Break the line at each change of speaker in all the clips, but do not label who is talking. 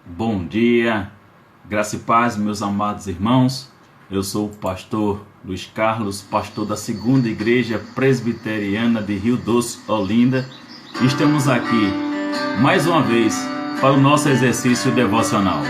Bom dia, graça e paz, meus amados irmãos. Eu sou o pastor Luiz Carlos, pastor da Segunda Igreja Presbiteriana de Rio Doce, Olinda. E estamos aqui, mais uma vez, para o nosso exercício devocional.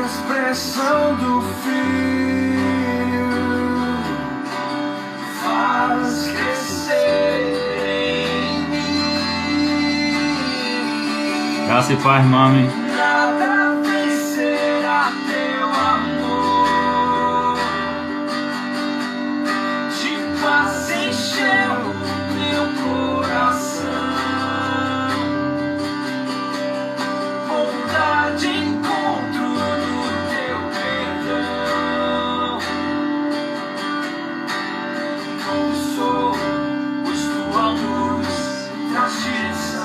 Expressão do Filho faz crescer em mim.
Graça e paz, mami.
Nada vencerá teu amor. De paz encheu meu coração. Bondade encontro no teu perdão. Eu sou tua luz, traz direção.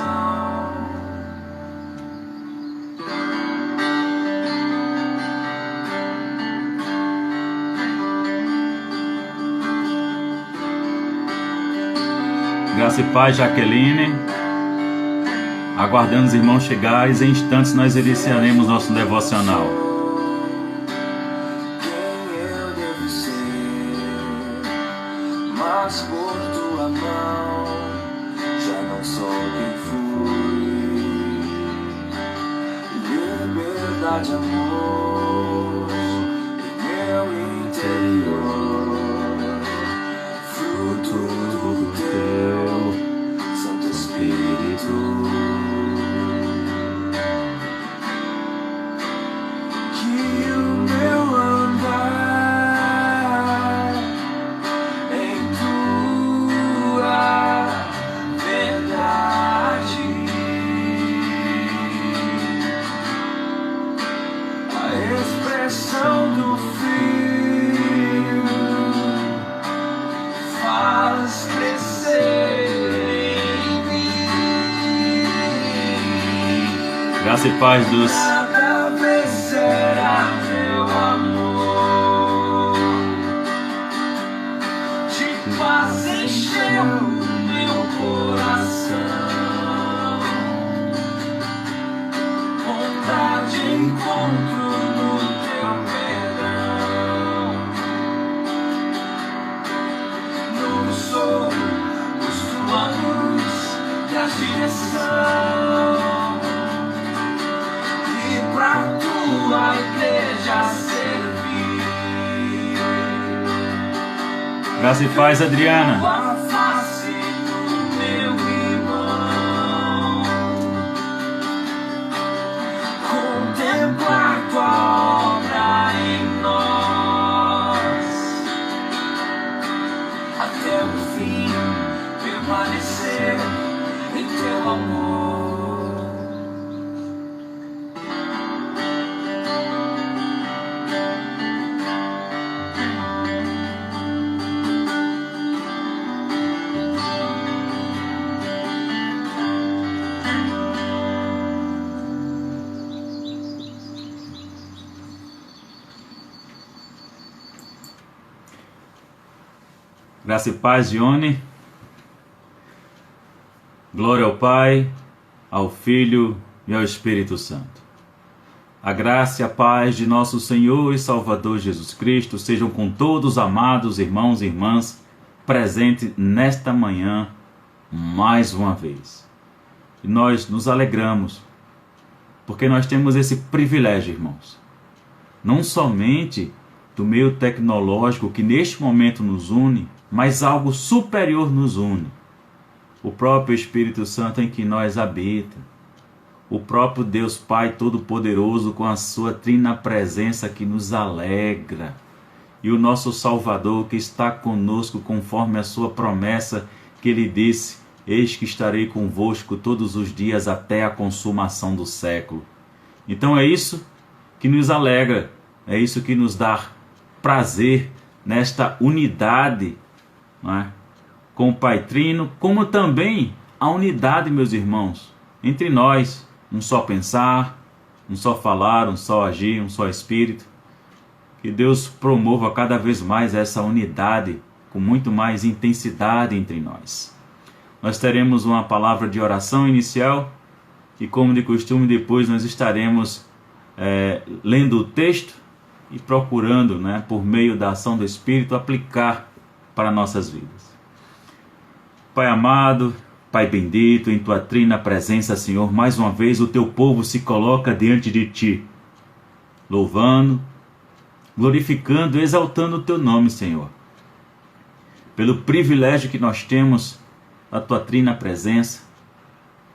Graça e paz, Jaqueline. Aguardando os irmãos chegarem, em instantes nós iniciaremos nosso devocional.
Quem eu devo ser, mas por tua mão já não sou quem fui. Liberdade, amor em meu interior, fruto do teu Santo Espírito. Que o meu andar em tua verdade, a expressão do Filho faz crescer em mim.
Graça e paz dos
Nada vencerá teu amor. De paz encheu meu coração. Vontade encontro no teu perdão. Não sou tua luz, traz direção. E pra tua igreja servir.
Graça e paz, Adriana.
A face do meu irmão, contemplar tua obra em nós, até o fim permanecer em teu amor.
Graça e paz, Dione. Glória ao Pai, ao Filho e ao Espírito Santo. A graça e a paz de nosso Senhor e Salvador Jesus Cristo sejam com todos, amados irmãos e irmãs, presentes nesta manhã mais uma vez. E nós nos alegramos, porque nós temos esse privilégio, irmãos. Não somente do meio tecnológico que neste momento nos une, mas algo superior nos une. O próprio Espírito Santo em que nós habita. O próprio Deus Pai Todo-Poderoso com a sua trina presença que nos alegra. E o nosso Salvador que está conosco conforme a sua promessa que ele disse: eis que estarei convosco todos os dias até a consumação do século. Então é isso que nos alegra, é isso que nos dá prazer nesta unidade, não é? Com o Pai Trino, como também a unidade, meus irmãos, entre nós, um só pensar, um só falar, um só agir, um só espírito. Que Deus promova cada vez mais essa unidade com muito mais intensidade entre nós. Nós teremos uma palavra de oração inicial e, como de costume, depois nós estaremos lendo o texto e procurando, né, por meio da ação do Espírito, aplicar para nossas vidas. Pai amado, Pai bendito, em Tua trina presença, Senhor, mais uma vez o Teu povo se coloca diante de Ti, louvando, glorificando, exaltando o Teu nome, Senhor, pelo privilégio que nós temos da Tua trina presença,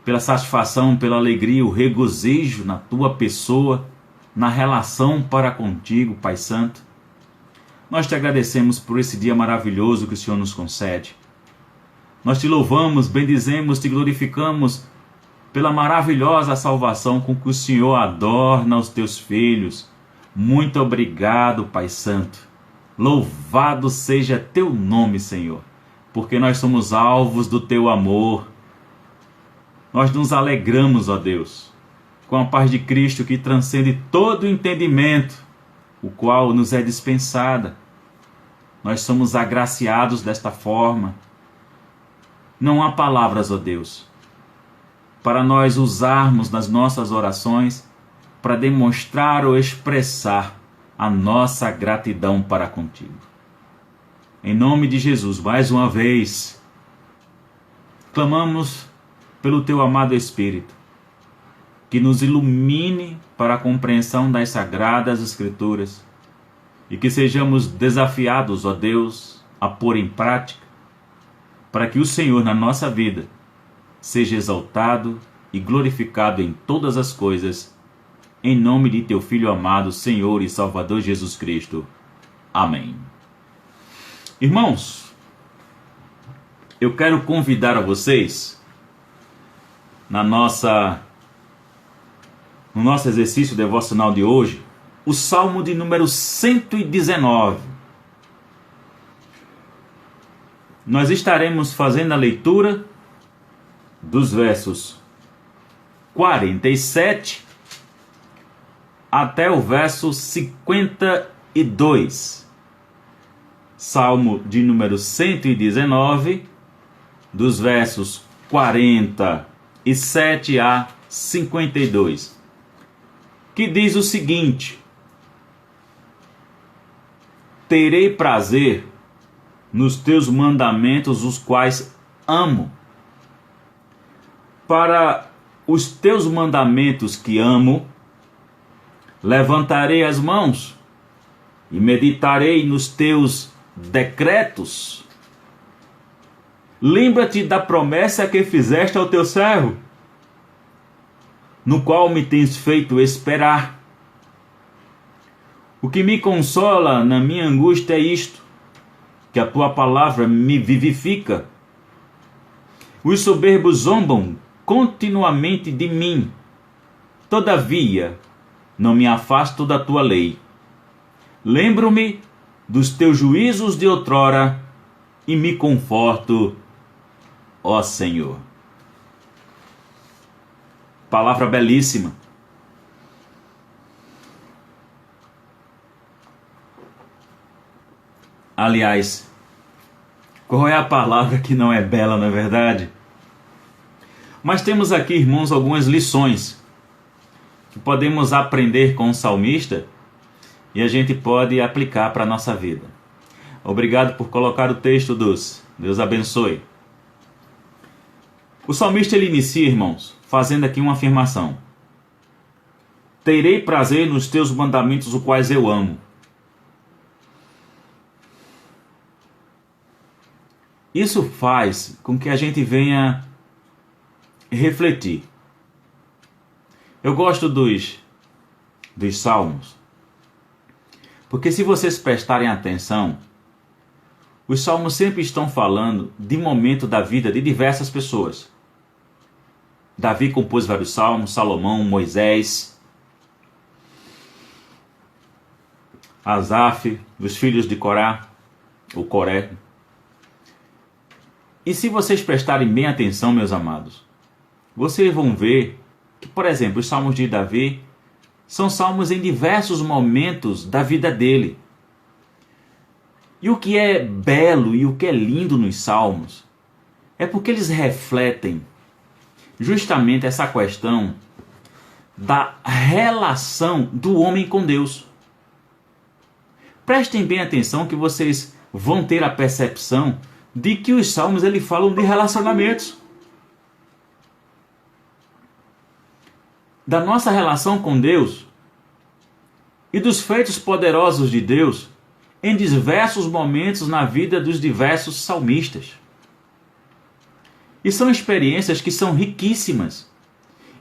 pela satisfação, pela alegria, o regozijo na Tua pessoa, na relação para contigo, Pai Santo. Nós Te agradecemos por esse dia maravilhoso que o Senhor nos concede. Nós Te louvamos, bendizemos, Te glorificamos pela maravilhosa salvação com que o Senhor adorna os Teus filhos. Muito obrigado, Pai Santo. Louvado seja Teu nome, Senhor, porque nós somos alvos do Teu amor. Nós nos alegramos, ó Deus, com a paz de Cristo que transcende todo entendimento, o qual nos é dispensada. Nós somos agraciados desta forma. Não há palavras, ó Deus, para nós usarmos nas nossas orações para demonstrar ou expressar a nossa gratidão para contigo. Em nome de Jesus, mais uma vez, clamamos pelo Teu amado Espírito, que nos ilumine para a compreensão das Sagradas Escrituras e que sejamos desafiados, ó Deus, a pôr em prática, para que o Senhor na nossa vida seja exaltado e glorificado em todas as coisas, em nome de Teu Filho amado, Senhor e Salvador Jesus Cristo. Amém. Irmãos, eu quero convidar a vocês, no nosso exercício devocional de hoje, o Salmo de número 119. Nós estaremos fazendo a leitura dos versos 47 até o verso 52. Salmo de número 119, dos versos 47 a 52, que diz o seguinte: terei prazer nos teus mandamentos, os quais amo. Para os teus mandamentos que amo, levantarei as mãos e meditarei nos teus decretos. Lembra-te da promessa que fizeste ao teu servo, no qual me tens feito esperar. O que me consola na minha angústia é isto, que a tua palavra me vivifica. Os soberbos zombam continuamente de mim, todavia não me afasto da tua lei. Lembro-me dos teus juízos de outrora e me conforto, ó Senhor. Palavra belíssima. Aliás, qual é a palavra que não é bela, não é verdade? Mas temos aqui, irmãos, algumas lições que podemos aprender com o salmista e a gente pode aplicar para a nossa vida. Obrigado por colocar o texto, Deus abençoe. O salmista ele inicia, irmãos, fazendo aqui uma afirmação: terei prazer nos teus mandamentos, os quais eu amo. isso faz com que a gente venha refletir. Eu gosto dos salmos, porque se vocês prestarem atenção, os salmos sempre estão falando de momento da vida de diversas pessoas. Davi compôs vários salmos, Salomão, Moisés, Asaf, os filhos de Corá, ou Coré. E se vocês prestarem bem atenção, meus amados, vocês vão ver que, por exemplo, os salmos de Davi são salmos em diversos momentos da vida dele. E o que é belo e o que é lindo nos salmos é porque eles refletem justamente essa questão da relação do homem com Deus. Prestem bem atenção que vocês vão ter a percepção de que os salmos eles falam de relacionamentos. Da nossa relação com Deus e dos feitos poderosos de Deus em diversos momentos na vida dos diversos salmistas. E são experiências que são riquíssimas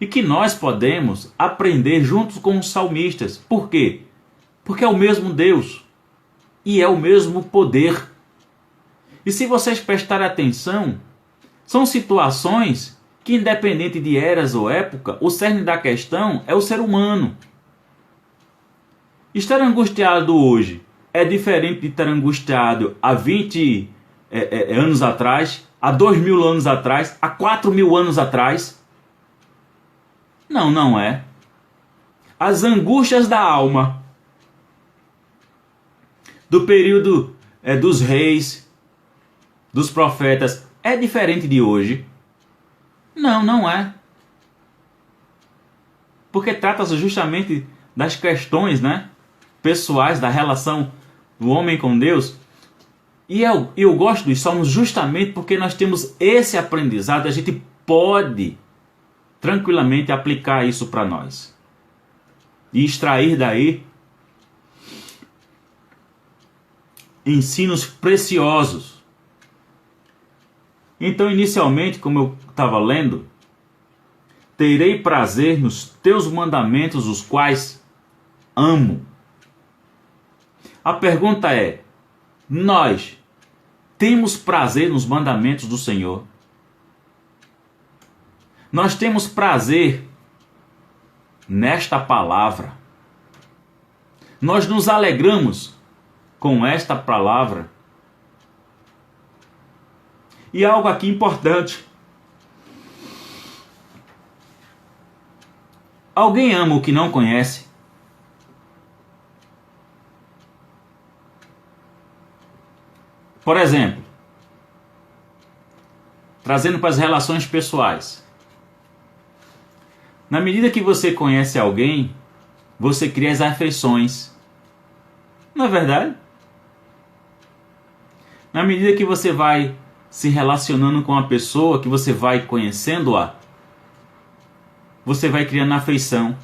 e que nós podemos aprender juntos com os salmistas. Por quê? Porque é o mesmo Deus e é o mesmo poder. E se vocês prestarem atenção, são situações que, independente de eras ou época, o cerne da questão é o ser humano. Estar angustiado hoje é diferente de estar angustiado há 20 anos atrás, há 2.000 anos atrás, há 4.000 anos atrás? Não, não é. As angústias da alma do período dos reis, dos profetas, é diferente de hoje? Não, não é. Porque trata-se justamente das questões, pessoais, da relação do homem com Deus. E eu gosto dos salmos justamente porque nós temos esse aprendizado, a gente pode tranquilamente aplicar isso para nós. E extrair daí ensinos preciosos. Então, inicialmente, como eu estava lendo, terei prazer nos teus mandamentos, os quais amo. A pergunta é, nós temos prazer nos mandamentos do Senhor? Nós temos prazer nesta palavra? Nós nos alegramos com esta palavra? E algo aqui importante. Alguém ama o que não conhece? Por exemplo, trazendo para as relações pessoais. Na medida que você conhece alguém, você cria as afeições. Não é verdade? Na medida que você vai se relacionando com a pessoa, que você vai conhecendo-a, você vai criando afeição.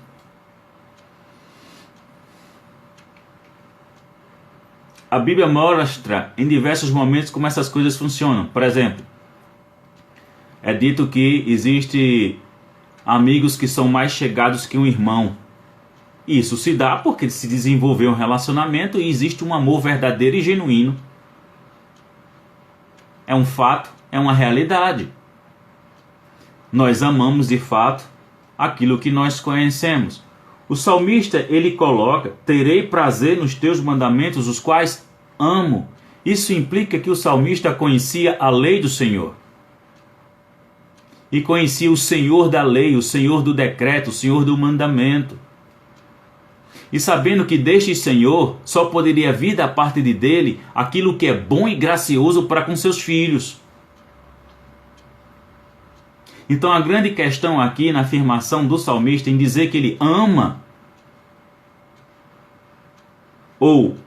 A Bíblia mostra em diversos momentos como essas coisas funcionam. Por exemplo, é dito que existe amigos que são mais chegados que um irmão. Isso se dá porque se desenvolveu um relacionamento e existe um amor verdadeiro e genuíno. É um fato, é uma realidade. Nós amamos de fato aquilo que nós conhecemos. O salmista, ele coloca, terei prazer nos teus mandamentos, os quais amo. Isso implica que o salmista conhecia a lei do Senhor. E conhecia o Senhor da lei, o Senhor do decreto, o Senhor do mandamento. E sabendo que deste Senhor só poderia vir da parte dele aquilo que é bom e gracioso para com seus filhos. Então a grande questão aqui na afirmação do salmista em dizer que ele ama ou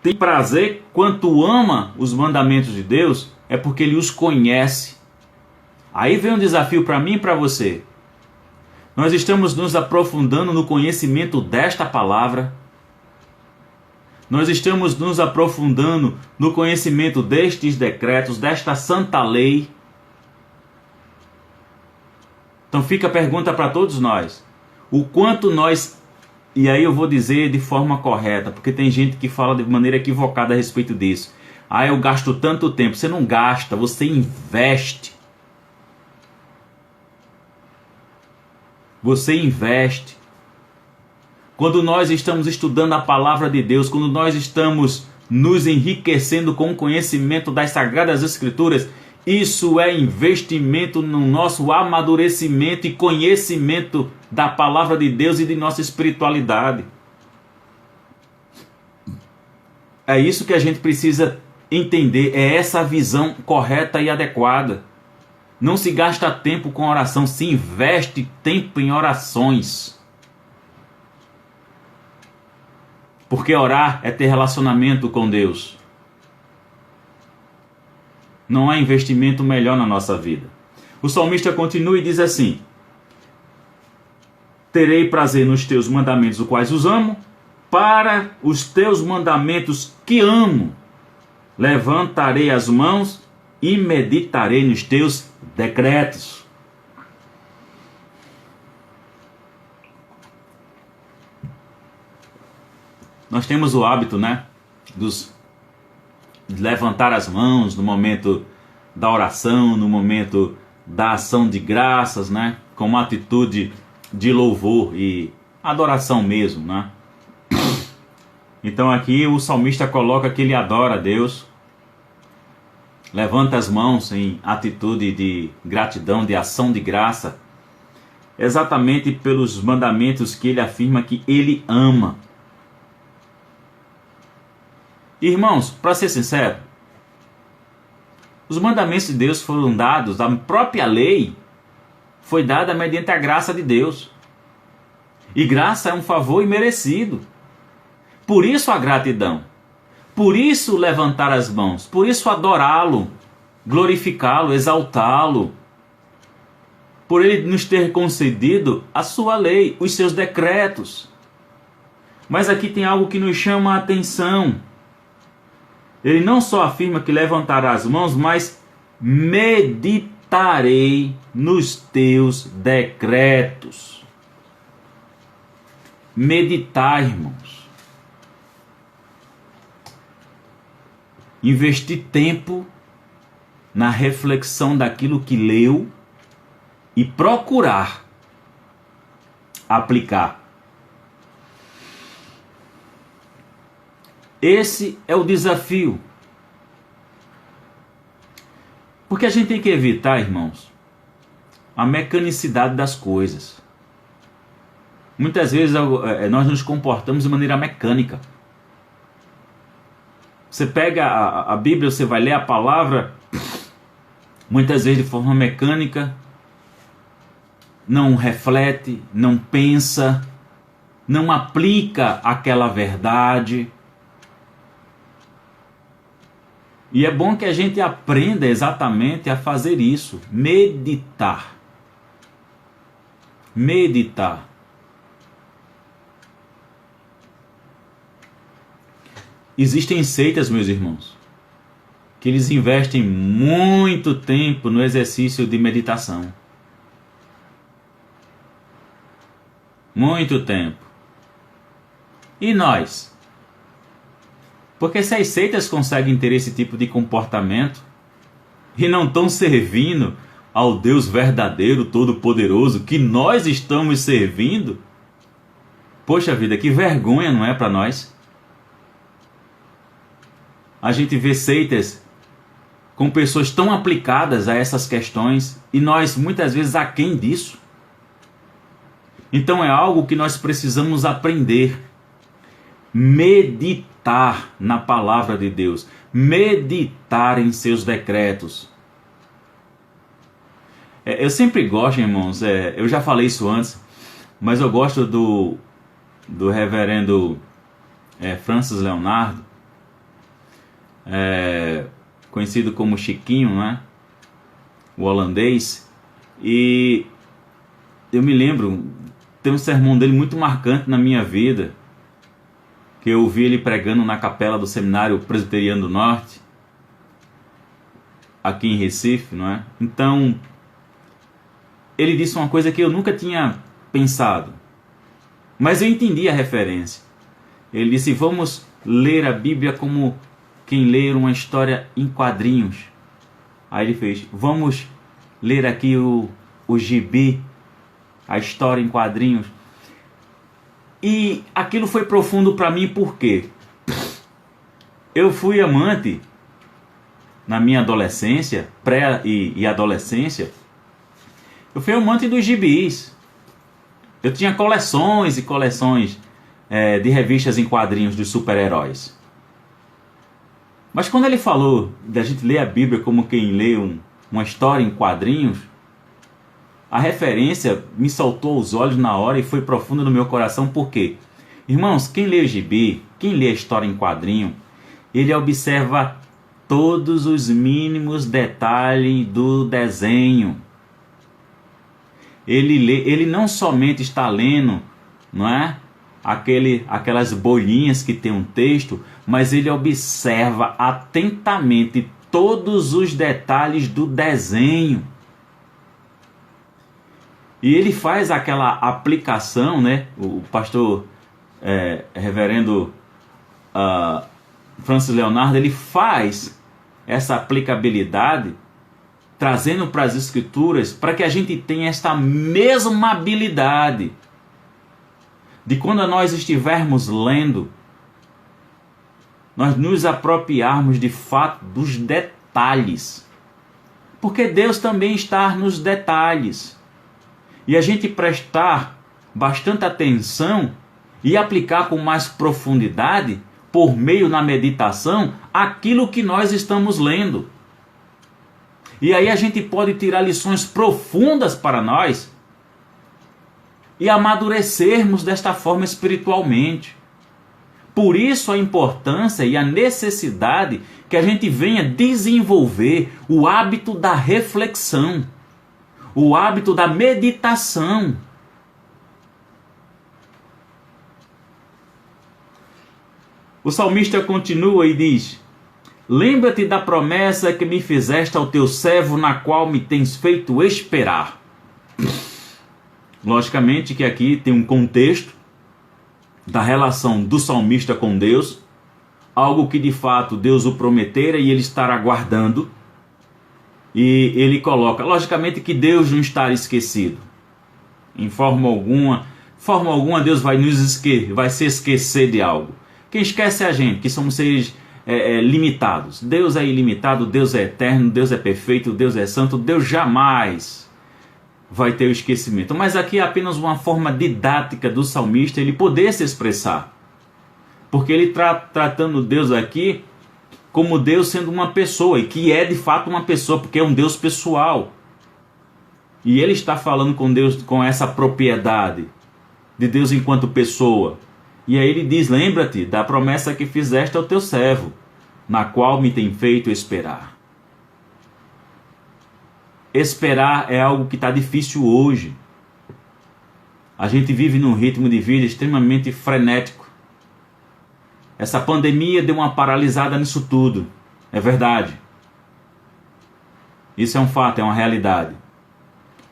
tem prazer quanto ama os mandamentos de Deus é porque ele os conhece. Aí vem um desafio para mim e para você. Nós estamos nos aprofundando no conhecimento desta palavra. Nós estamos nos aprofundando no conhecimento destes decretos, desta santa lei. Então fica a pergunta para todos nós. O quanto nós... E aí eu vou dizer de forma correta, porque tem gente que fala de maneira equivocada a respeito disso. Ah, eu gasto tanto tempo. Você não gasta, você investe. Você investe. Quando nós estamos estudando a palavra de Deus, quando nós estamos nos enriquecendo com o conhecimento das Sagradas Escrituras, isso é investimento no nosso amadurecimento e conhecimento da palavra de Deus e de nossa espiritualidade. É isso que a gente precisa entender, é essa visão correta e adequada. Não se gasta tempo com oração, se investe tempo em orações. Porque orar é ter relacionamento com Deus. Não há investimento melhor na nossa vida. O salmista continua e diz assim: terei prazer nos teus mandamentos, os quais os amo, para os teus mandamentos que amo, levantarei as mãos e meditarei nos teus decretos. Nós temos o hábito, né, de levantar as mãos no momento da oração, no momento da ação de graças, né, com uma atitude de louvor e adoração mesmo, né? Então aqui o salmista coloca que ele adora a Deus, levanta as mãos em atitude de gratidão, de ação de graça, exatamente pelos mandamentos que ele afirma que ele ama. Irmãos, para ser sincero, os mandamentos de Deus foram dados, a própria lei foi dada mediante a graça de Deus. E graça é um favor imerecido. Por isso a gratidão. Por isso levantar as mãos. Por isso adorá-lo, glorificá-lo, exaltá-lo. Por ele nos ter concedido a sua lei, os seus decretos. Mas aqui tem algo que nos chama a atenção. Ele não só afirma que levantará as mãos, mas meditarei nos teus decretos. Meditar, irmãos. Investir tempo na reflexão daquilo que leu e procurar aplicar. Esse é o desafio. Porque a gente tem que evitar, irmãos, a mecanicidade das coisas. Muitas vezes nós nos comportamos de maneira mecânica. Você pega a Bíblia, você vai ler a palavra, muitas vezes de forma mecânica, não reflete, não pensa, não aplica aquela verdade. E é bom que a gente aprenda exatamente a fazer isso, meditar. Meditar. Existem seitas, meus irmãos, que eles investem muito tempo no exercício de meditação. Muito tempo. E nós? Porque se as seitas conseguem ter esse tipo de comportamento e não estão servindo ao Deus verdadeiro, todo-poderoso, que nós estamos servindo, poxa vida, que vergonha, não é para nós? A gente vê seitas com pessoas tão aplicadas a essas questões e nós muitas vezes aquém disso. Então é algo que nós precisamos aprender. Meditar na palavra de Deus. Meditar em seus decretos. Eu sempre gosto, irmãos, eu já falei isso antes, mas eu gosto do reverendo Francis Leonardo, conhecido como Chiquinho, né? O holandês. E eu me lembro, tem um sermão dele muito marcante na minha vida. que eu ouvi ele pregando na capela do Seminário Presbiteriano do Norte, aqui em Recife, não é? Então, ele disse uma coisa que eu nunca tinha pensado, mas eu entendi a referência. Ele disse: vamos ler a Bíblia como quem lê uma história em quadrinhos. Aí ele fez: vamos ler aqui o gibi, a história em quadrinhos. E aquilo foi profundo para mim, porque eu fui amante na minha adolescência, pré e adolescência. Eu fui amante dos gibis. Eu tinha coleções e coleções de revistas em quadrinhos dos super-heróis. Mas quando ele falou da gente ler a Bíblia como quem lê uma história em quadrinhos, a referência me saltou aos olhos na hora e foi profunda no meu coração. Por quê? Irmãos, quem lê o gibi, quem lê a história em quadrinho, ele observa todos os mínimos detalhes do desenho. Ele não somente está lendo, não é? Aquelas bolinhas que tem um texto, mas ele observa atentamente todos os detalhes do desenho. E ele faz aquela aplicação, né? O pastor reverendo Francis Leonardo, ele faz essa aplicabilidade, trazendo para as Escrituras, para que a gente tenha esta mesma habilidade de, quando nós estivermos lendo, nós nos apropriarmos de fato dos detalhes. Porque Deus também está nos detalhes. E a gente prestar bastante atenção e aplicar com mais profundidade, por meio na meditação, aquilo que nós estamos lendo. E aí a gente pode tirar lições profundas para nós e amadurecermos desta forma espiritualmente. Por isso a importância e a necessidade que a gente venha desenvolver o hábito da reflexão, o hábito da meditação. O salmista continua e diz: lembra-te da promessa que me fizeste ao teu servo, na qual me tens feito esperar. Logicamente que aqui tem um contexto da relação do salmista com Deus, algo que de fato Deus o prometera e ele estará aguardando. E ele coloca, logicamente, que Deus não está esquecido. Em forma alguma Deus vai se esquecer de algo. Quem esquece é a gente, que somos seres limitados. Deus é ilimitado, Deus é eterno, Deus é perfeito, Deus é santo, Deus jamais vai ter o esquecimento. Mas aqui é apenas uma forma didática do salmista ele poder se expressar. Porque ele está tratando Deus aqui como Deus sendo uma pessoa, e que é de fato uma pessoa, porque é um Deus pessoal. E ele está falando com Deus com essa propriedade de Deus enquanto pessoa. E aí ele diz: lembra-te da promessa que fizeste ao teu servo, na qual me tem feito esperar. Esperar é algo que está difícil hoje. A gente vive num ritmo de vida extremamente frenético. Essa pandemia deu uma paralisada nisso tudo. É verdade. Isso é um fato, é uma realidade.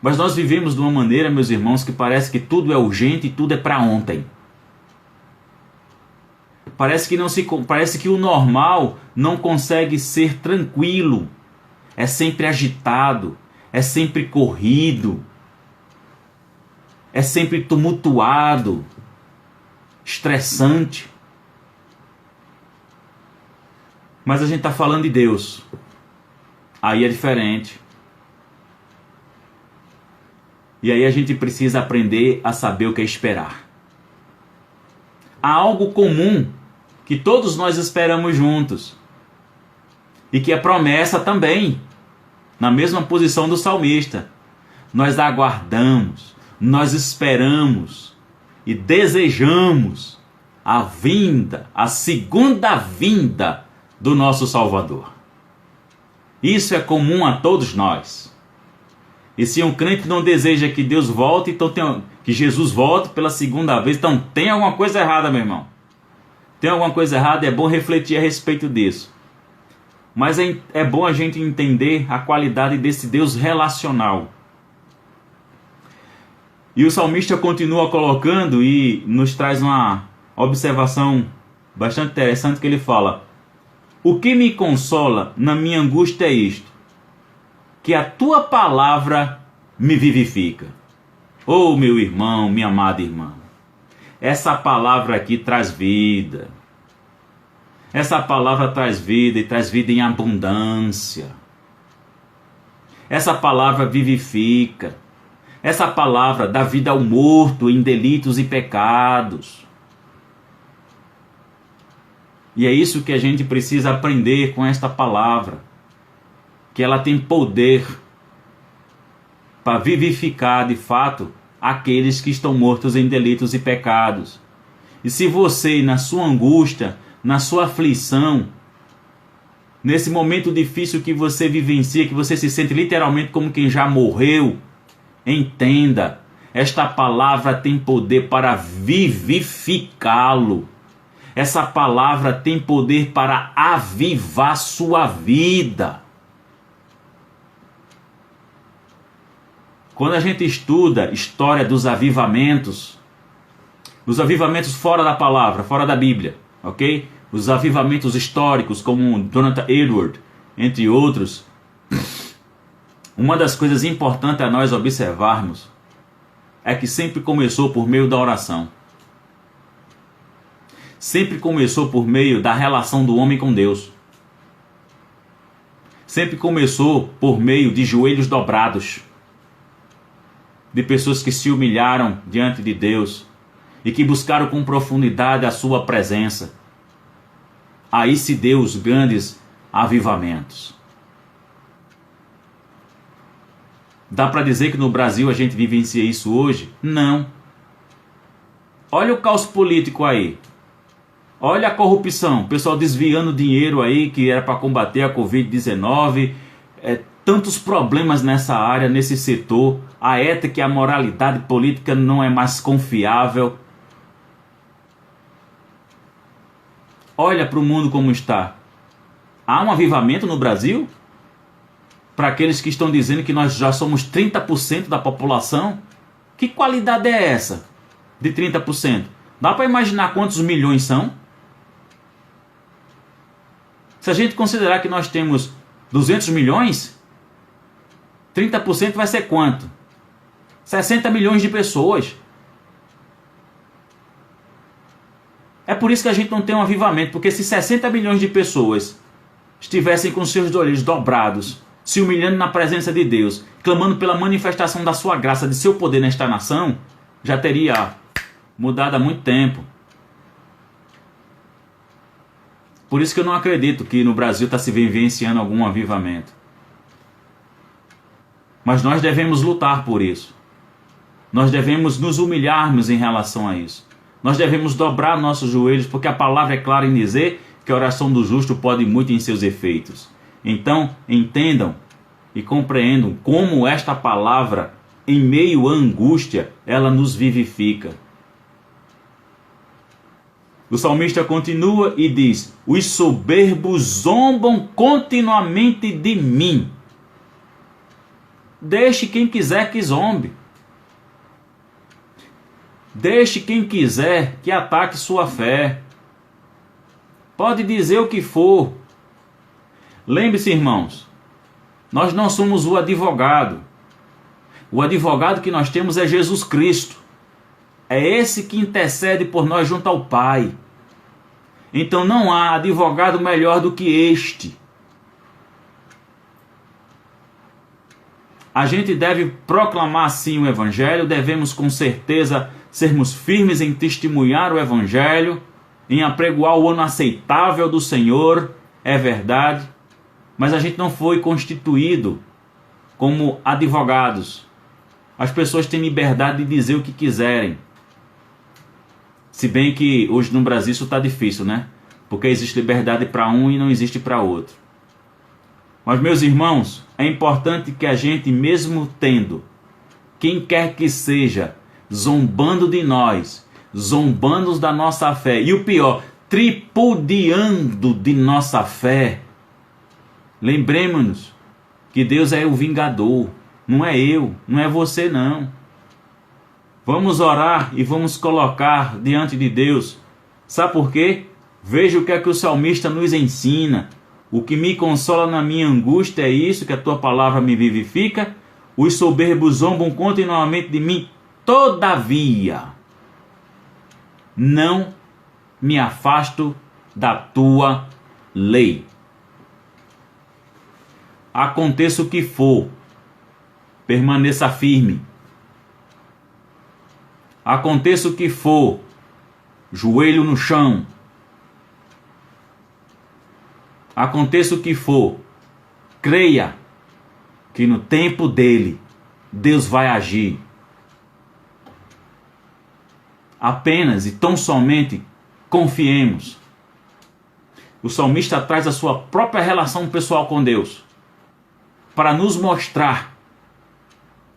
Mas nós vivemos de uma maneira, meus irmãos, que parece que tudo é urgente e tudo é para ontem. Parece que o normal não consegue ser tranquilo. É sempre agitado, é sempre corrido, é sempre tumultuado, estressante. Mas a gente está falando de Deus. Aí é diferente. E aí a gente precisa aprender a saber o que é esperar. Há algo comum que todos nós esperamos juntos. E que é promessa também. Na mesma posição do salmista. Nós aguardamos, nós esperamos e desejamos a vinda, a segunda vinda do nosso Salvador. Isso é comum a todos nós. E se um crente não deseja que Deus volte, então que Jesus volte pela segunda vez, então tem alguma coisa errada, meu irmão. tem alguma coisa errada, é bom refletir a respeito disso. Mas é bom a gente entender a qualidade desse Deus relacional. E o salmista continua colocando e nos traz uma observação bastante interessante que ele fala: o que me consola na minha angústia é isto, que a tua palavra me vivifica. Oh, meu irmão, minha amada irmã, essa palavra aqui traz vida. Essa palavra traz vida e traz vida em abundância. Essa palavra vivifica. Essa palavra dá vida ao morto em delitos e pecados. E é isso que a gente precisa aprender com esta palavra, que ela tem poder para vivificar de fato aqueles que estão mortos em delitos e pecados. E se você, na sua angústia, na sua aflição, nesse momento difícil que você vivencia, que você se sente literalmente como quem já morreu, entenda, esta palavra tem poder para vivificá-lo. Essa palavra tem poder para avivar sua vida. Quando a gente estuda história dos avivamentos, os avivamentos fora da palavra, fora da Bíblia, ok? Os avivamentos históricos, como Jonathan Edwards, entre outros, uma das coisas importantes a nós observarmos é que sempre começou por meio da oração. Sempre começou por meio da relação do homem com Deus. Sempre começou por meio de joelhos dobrados, de pessoas que se humilharam diante de Deus e que buscaram com profundidade a sua presença. Aí se deu os grandes avivamentos. Dá para dizer que no Brasil a gente vivencia isso hoje? Não. Olha o caos político aí. Olha a corrupção, o pessoal desviando dinheiro aí que era para combater a Covid-19, tantos problemas nessa área, nesse setor, a ética e a moralidade política não é mais confiável. Olha para o mundo como está. Há um avivamento no Brasil? Para aqueles que estão dizendo que nós já somos 30% da população? Que qualidade é essa de 30%? Dá para imaginar quantos milhões são? Se a gente considerar que nós temos 200 milhões, 30% vai ser quanto? 60 milhões de pessoas. É por isso que a gente não tem um avivamento, porque se 60 milhões de pessoas estivessem com seus joelhos dobrados, se humilhando na presença de Deus, clamando pela manifestação da sua graça, de seu poder nesta nação, já teria mudado há muito tempo. Por isso que eu não acredito que no Brasil está se vivenciando algum avivamento. Mas nós devemos lutar por isso. Nós devemos nos humilharmos em relação a isso. Nós devemos dobrar nossos joelhos, porque a palavra é clara em dizer que a oração do justo pode muito em seus efeitos. Então, entendam e compreendam como esta palavra, em meio à angústia, ela nos vivifica. O salmista continua e diz: os soberbos zombam continuamente de mim. Deixe quem quiser que zombe. Deixe quem quiser que ataque sua fé. Pode dizer o que for. Lembre-se, irmãos, nós não somos o advogado. O advogado que nós temos é Jesus Cristo. É esse que intercede por nós junto ao Pai. Então não há advogado melhor do que este. A gente deve proclamar sim o Evangelho, devemos com certeza sermos firmes em testemunhar o Evangelho, em apregoar o ano aceitável do Senhor, é verdade, mas a gente não foi constituído como advogados. As pessoas têm liberdade de dizer o que quiserem. Se bem que hoje no Brasil isso está difícil, né? Porque existe liberdade para um e não existe para outro. Mas, meus irmãos, é importante que a gente, mesmo tendo quem quer que seja zombando de nós, zombando da nossa fé, e o pior, tripudiando de nossa fé. Lembremos-nos que Deus é o vingador, não é eu, não é você não. Vamos orar e vamos colocar diante de Deus. Sabe por quê? Veja o que é que o salmista nos ensina. O que me consola na minha angústia é isso, que a tua palavra me vivifica. Os soberbos zombam continuamente de mim. Todavia, não me afasto da tua lei. Aconteça o que for, permaneça firme. Aconteça o que for, joelho no chão. Aconteça o que for, creia que no tempo dele, Deus vai agir. Apenas e tão somente confiemos. O salmista traz a sua própria relação pessoal com Deus, para nos mostrar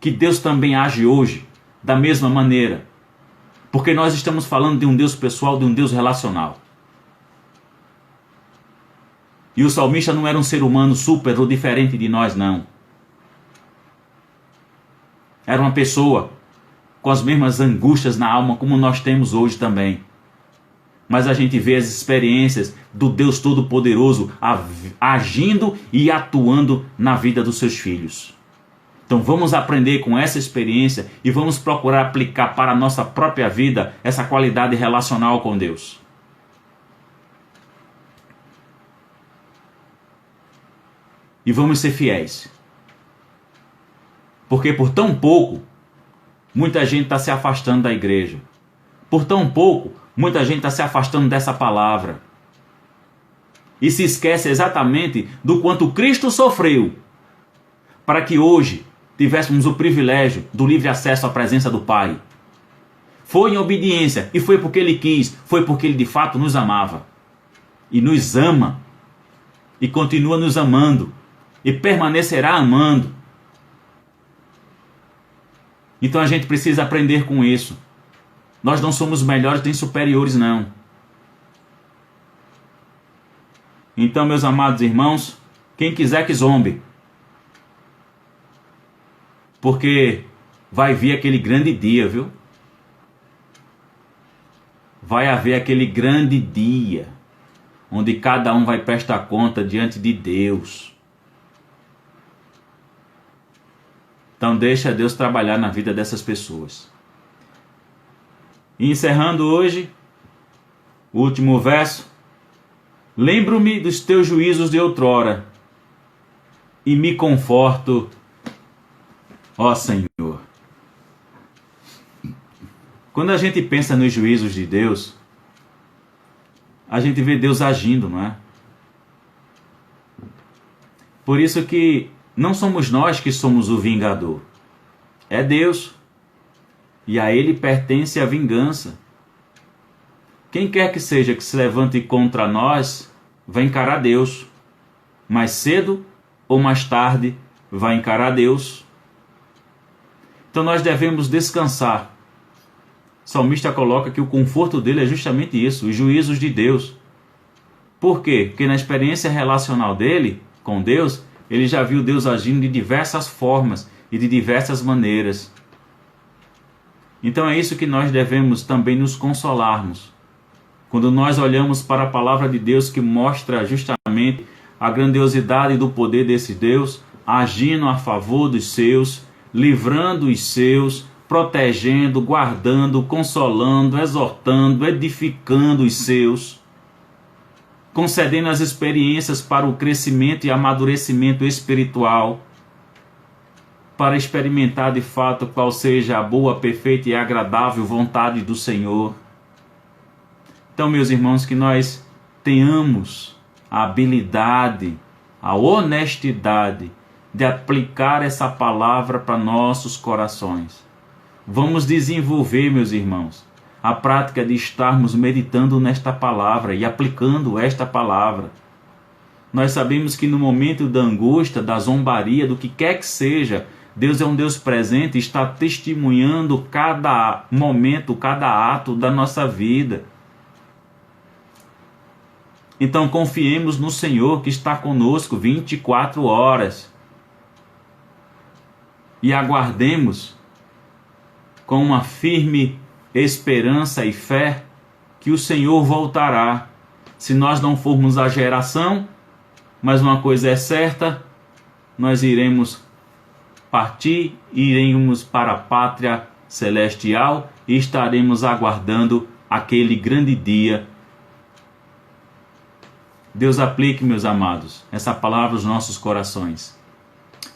que Deus também age hoje da mesma maneira. Porque nós estamos falando de um Deus pessoal, de um Deus relacional. E o salmista não era um ser humano super ou diferente de nós, não. Era uma pessoa com as mesmas angústias na alma como nós temos hoje também. Mas a gente vê as experiências do Deus Todo-Poderoso agindo e atuando na vida dos seus filhos. Então vamos aprender com essa experiência e vamos procurar aplicar para a nossa própria vida essa qualidade relacional com Deus. E vamos ser fiéis. Porque por tão pouco, muita gente está se afastando da igreja. Por tão pouco, muita gente está se afastando dessa palavra. E se esquece exatamente do quanto Cristo sofreu para que hoje tivéssemos o privilégio do livre acesso à presença do Pai. Foi em obediência e foi porque Ele quis, foi porque Ele de fato nos amava. E nos ama. E continua nos amando. E permanecerá amando. Então a gente precisa aprender com isso. Nós não somos melhores nem superiores, não. Então, meus amados irmãos, quem quiser que zombe. Porque vai vir aquele grande dia, viu? Vai haver aquele grande dia, onde cada um vai prestar conta diante de Deus. Então deixa Deus trabalhar na vida dessas pessoas. E encerrando hoje, o último verso. Lembro-me dos teus juízos de outrora, e me conforto, ó Senhor. Quando a gente pensa nos juízos de Deus, a gente vê Deus agindo, não é? Por isso que não somos nós que somos o vingador. É Deus. E a Ele pertence a vingança. Quem quer que seja que se levante contra nós, vai encarar Deus. Mais cedo ou mais tarde, vai encarar Deus. Então nós devemos descansar. O salmista coloca que o conforto dele é justamente isso, os juízos de Deus. Por quê? Porque na experiência relacional dele com Deus, ele já viu Deus agindo de diversas formas e de diversas maneiras. Então é isso que nós devemos também nos consolarmos. Quando nós olhamos para a palavra de Deus que mostra justamente a grandiosidade do poder desse Deus, agindo a favor dos seus, livrando os seus, protegendo, guardando, consolando, exortando, edificando os seus, concedendo as experiências para o crescimento e amadurecimento espiritual, para experimentar de fato qual seja a boa, perfeita e agradável vontade do Senhor. Então, meus irmãos, que nós tenhamos a habilidade, a honestidade de aplicar essa palavra para nossos corações. Vamos desenvolver, meus irmãos, a prática de estarmos meditando nesta palavra e aplicando esta palavra. Nós sabemos que no momento da angústia, da zombaria, do que quer que seja, Deus é um Deus presente e está testemunhando cada momento, cada ato da nossa vida. Então confiemos no Senhor que está conosco 24 horas. E aguardemos com uma firme esperança e fé que o Senhor voltará. Se nós não formos a geração, mas uma coisa é certa, nós iremos partir, iremos para a pátria celestial e estaremos aguardando aquele grande dia. Deus aplique, meus amados, essa palavra aos nossos corações.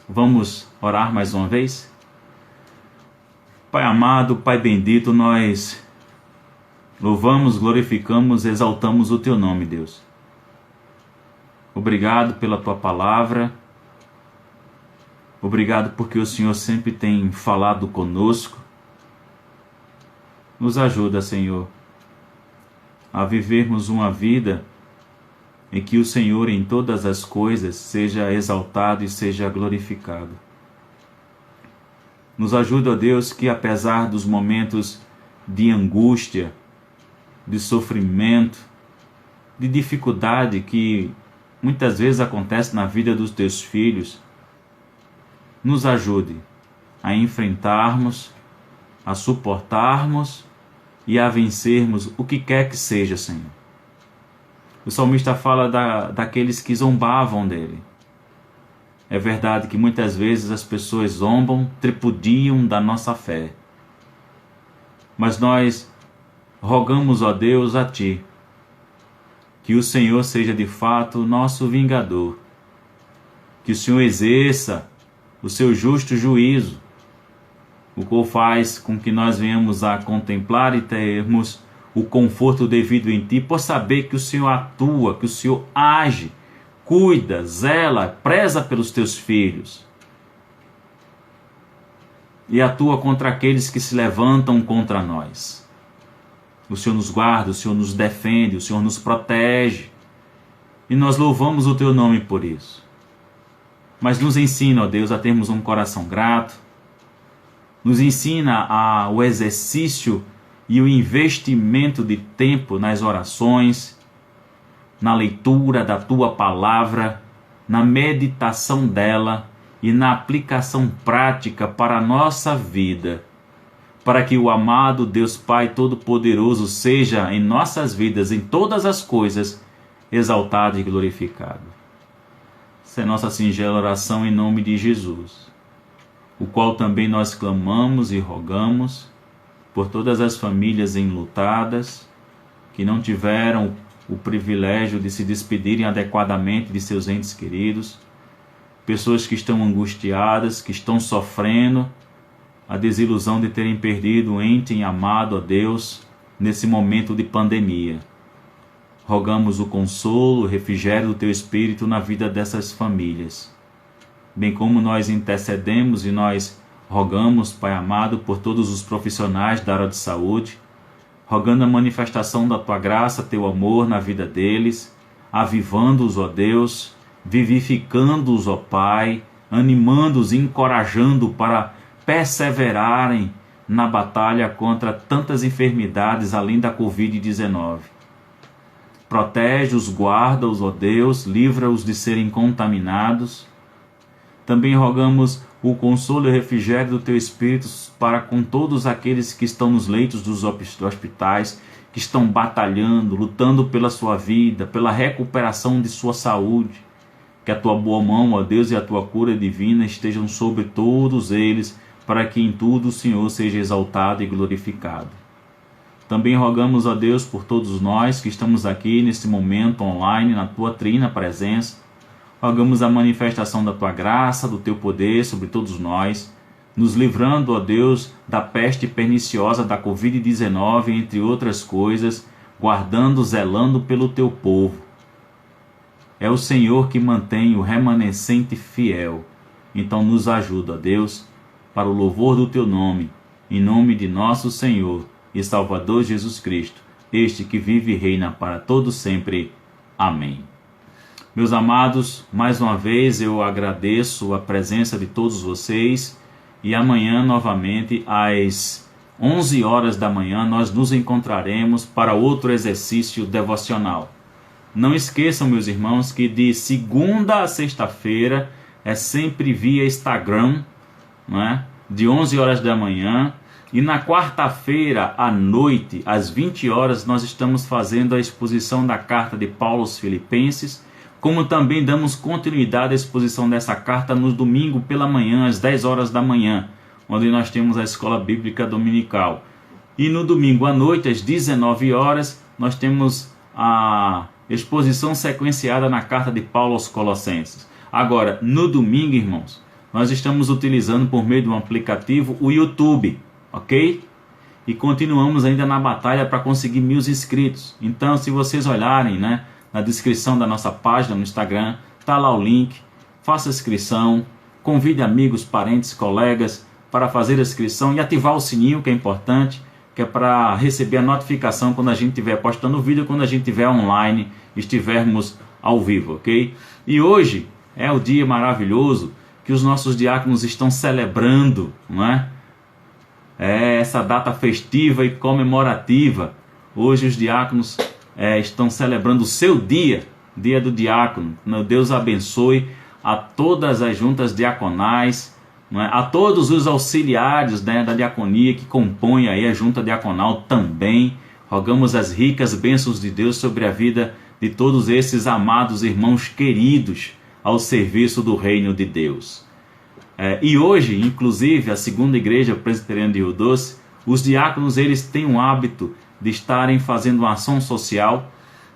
Vamos orar mais uma vez? Pai amado, Pai bendito, nós louvamos, glorificamos, exaltamos o Teu nome, Deus. Obrigado pela Tua palavra. Obrigado porque o Senhor sempre tem falado conosco. Nos ajuda, Senhor, a vivermos uma vida em que o Senhor em todas as coisas seja exaltado e seja glorificado. Nos ajuda, ó Deus, que apesar dos momentos de angústia, de sofrimento, de dificuldade que muitas vezes acontece na vida dos teus filhos, nos ajude a enfrentarmos, a suportarmos e a vencermos o que quer que seja, Senhor. O salmista fala daqueles que zombavam dele. É verdade que muitas vezes as pessoas zombam, tripudiam da nossa fé. Mas nós rogamos, ó Deus, a Ti, que o Senhor seja de fato nosso vingador, que o Senhor exerça o seu justo juízo, o qual faz com que nós venhamos a contemplar e termos o conforto devido em Ti, por saber que o Senhor atua, que o Senhor age, cuida, zela, preza pelos Teus filhos e atua contra aqueles que se levantam contra nós. O Senhor nos guarda, o Senhor nos defende, o Senhor nos protege e nós louvamos o Teu nome por isso. Mas nos ensina, ó Deus, a termos um coração grato, nos ensina o exercício e o investimento de tempo nas orações, na leitura da Tua palavra, na meditação dela e na aplicação prática para a nossa vida, para que o amado Deus Pai Todo-Poderoso seja em nossas vidas, em todas as coisas, exaltado e glorificado. Essa é a nossa singela oração em nome de Jesus, o qual também nós clamamos e rogamos por todas as famílias enlutadas, que não tiveram o privilégio de se despedirem adequadamente de seus entes queridos, pessoas que estão angustiadas, que estão sofrendo a desilusão de terem perdido um ente amado a Deus nesse momento de pandemia. Rogamos o consolo, o refrigério do Teu Espírito na vida dessas famílias, bem como nós intercedemos e nós rogamos, Pai amado, por todos os profissionais da área de saúde, rogando a manifestação da Tua graça, Teu amor na vida deles, avivando-os, ó Deus, vivificando-os, ó Pai, animando-os, encorajando para perseverarem na batalha contra tantas enfermidades além da Covid-19. Protege-os, guarda-os, ó Deus, livra-os de serem contaminados. Também rogamos o consolo e o refrigério do Teu Espírito para com todos aqueles que estão nos leitos dos hospitais, que estão batalhando, lutando pela sua vida, pela recuperação de sua saúde. Que a Tua boa mão, ó Deus, e a Tua cura divina estejam sobre todos eles, para que em tudo o Senhor seja exaltado e glorificado. Também rogamos a Deus por todos nós que estamos aqui nesse momento online, na Tua trina presença. Rogamos a manifestação da Tua graça, do Teu poder sobre todos nós, nos livrando, ó Deus, da peste perniciosa da Covid-19, entre outras coisas, guardando, zelando pelo Teu povo. É o Senhor que mantém o remanescente fiel. Então nos ajuda, ó Deus, para o louvor do Teu nome, em nome de nosso Senhor e Salvador Jesus Cristo, este que vive e reina para todo sempre. Amém. Meus amados, mais uma vez eu agradeço a presença de todos vocês e amanhã novamente às 11 horas da manhã nós nos encontraremos para outro exercício devocional. Não esqueçam, meus irmãos, que de segunda a sexta-feira é sempre via Instagram, não é? De 11 horas da manhã. E na quarta-feira à noite, às 20 horas, nós estamos fazendo a exposição da carta de Paulo aos Filipenses, como também damos continuidade à exposição dessa carta no domingo pela manhã, às 10 horas da manhã, onde nós temos a escola bíblica dominical. E no domingo à noite, às 19 horas, nós temos a exposição sequenciada na carta de Paulo aos Colossenses. Agora, no domingo, irmãos, nós estamos utilizando por meio de um aplicativo o YouTube, ok? E continuamos ainda na batalha para conseguir 1000 inscritos. Então, se vocês olharem, né, na descrição da nossa página no Instagram, está lá o link, faça a inscrição, convide amigos, parentes, colegas para fazer a inscrição e ativar o sininho, que é importante, que é para receber a notificação quando a gente estiver postando vídeo, quando a gente estiver online, estivermos ao vivo, ok? E hoje é o dia maravilhoso que os nossos diáconos estão celebrando, não é? É essa data festiva e comemorativa. Hoje os diáconos estão celebrando o seu dia, dia do diácono. Deus abençoe a todas as juntas diaconais, não é? A todos os auxiliares, né, da diaconia que compõem aí a junta diaconal também. Rogamos as ricas bênçãos de Deus sobre a vida de todos esses amados irmãos queridos ao serviço do reino de Deus. E hoje, inclusive, a segunda igreja presbiteriana de Rio Doce, os diáconos eles têm um hábito de estarem fazendo uma ação social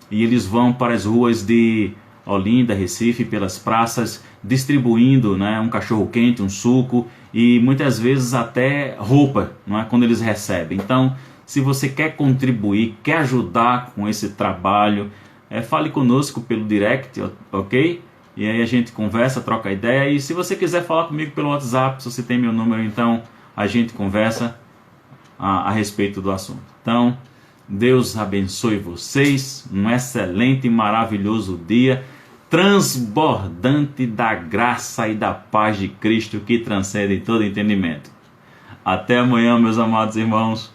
e eles vão para as ruas de Olinda, Recife, pelas praças, distribuindo, né, um cachorro-quente, um suco e muitas vezes até roupa, não é, quando eles recebem. Então, se você quer contribuir, quer ajudar com esse trabalho, fale conosco pelo direct, ok? E aí a gente conversa, troca ideia. E se você quiser falar comigo pelo WhatsApp, se você tem meu número, então a gente conversa a respeito do assunto. Então, Deus abençoe vocês. Um excelente e maravilhoso dia, transbordante da graça e da paz de Cristo que transcende todo entendimento. Até amanhã, meus amados irmãos.